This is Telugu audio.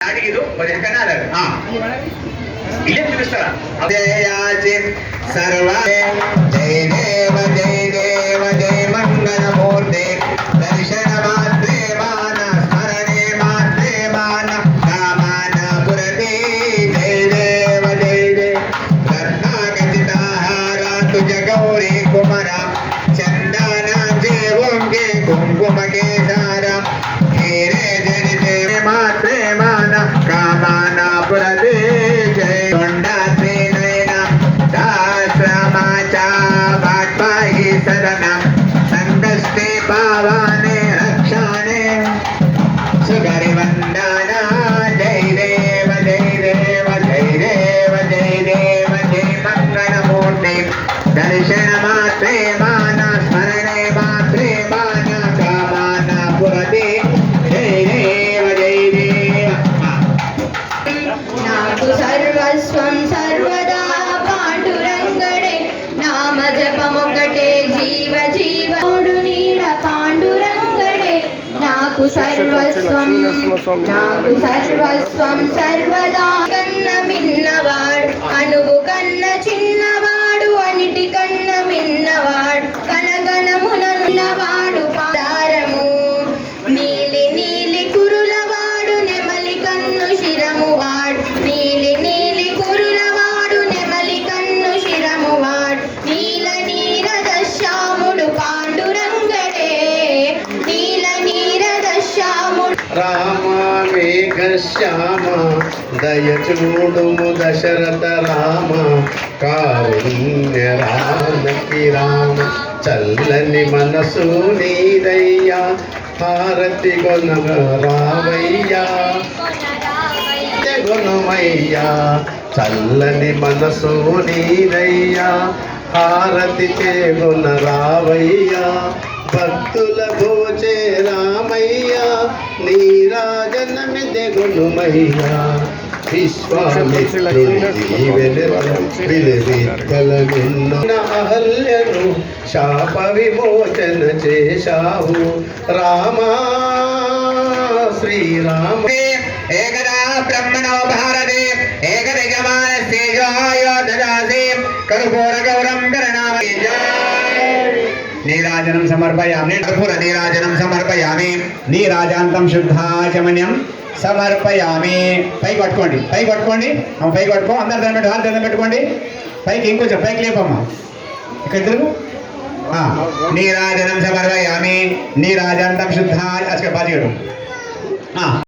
ನಾಡಿಗಿದು ಬರೀ ಕನ್ನಡ ಇಲ್ಲೇ ತಿಳಿಸ್ತಾರ ಸರ್ವ ಜಯ ದೇವ ಜಯ ದೇವ ಜಯ ಮಂಗಲ ಮೂರ್ತಿ ದರ್ಶನ ಮಾತ್ರೇ ಮಾನ ಸ್ಮರಣೆ ಮಾತ್ರೇ ಮಾನ ಕಾಮನ ಪುರತಿ ಜಯ ದೇವ ಜಯ ದೇವ ರತ್ನಾಗತಿತಾಹಾರ ತುಜ ಗೌರಿ ಕುಮರ ಚಂದನ ಜೇವಂಗೆ ಕುಂಕುಮ ಕೇದಾರ ಹೇರೆ ಜನಿ ದೇವ ಮಾತ್ರೇ ಮಾನ ಕಾಮನ ಪುರತಿ ಜಯ ಗೊಂಡಾತ್ರಿ ನಯನ दाश्रमाचा वाट्पाहि शरणं संगस्ते पावाने रक्षाणे सुगरिवन्दना जय देव जय देव जय देव जय देव जय मंगलमूर्ति दर्शन मात्रे मान स्मरणे मात्रे मान कामान पुरते जय देव जय देव नाकु सर्वस्वं सर्वदा జపమొకటే జీవ జీవ నీడ పాండురంగడే నాకు సర్వస్వం సర్వదా కన్న మిన్నవాడు అనువు కన్న చిన్నవాడు అన్నిటి కన్న మిన్నవాడు కనగనమునవాడు పాదారము నీలి నీలి కురులవాడు నెమలి కన్ను శిరము వాడు నీలి నీలి కురులవాడు నెమలి కన్ను శిరము వాడు నీల నీరద శ్యాముడు పాండురంగడే నీల నీరద శ్యాముడు రామ మేఘ శ్యామ దయచూడుము దశరథ రామ కారుణ్య రామకి రామ చల్లని మనసు నీదయ్యా హారతి కొన రావయ్యా గుణమయ్యా చల్లని మనసు నీదయ్యా హారతి చేగుణ రావయ్యా భక్తుల భోజే రామయ్యా నీరాజనమిదే గుణమయ్యా అహల్యను శాప విమోచన చేశావు రామా శ్రీరామ ఏకదా బ్రహ్మణో భారతే ఏకదిగమానస్తేజోయోధదాసి కర్పూర గౌరం కరణామయ నీరాజనం సమర్పయామి కర్పూర నీరాజనం సమర్పయామి నీరాజాంతం శుద్ధాచమన్యం సమర్పయామి పైకి పట్టుకోండి పైకి పట్టుకోండి పైకి పట్టుకో అందరు దండం పెట్టు దండం పెట్టుకోండి పైకి ఇంకొంచెం పైకి లేపమ్మా ఇక్కడ తిరుగు నీరాజనం సమర్పయామి నీరాజాంతం శుద్ధ బాజీ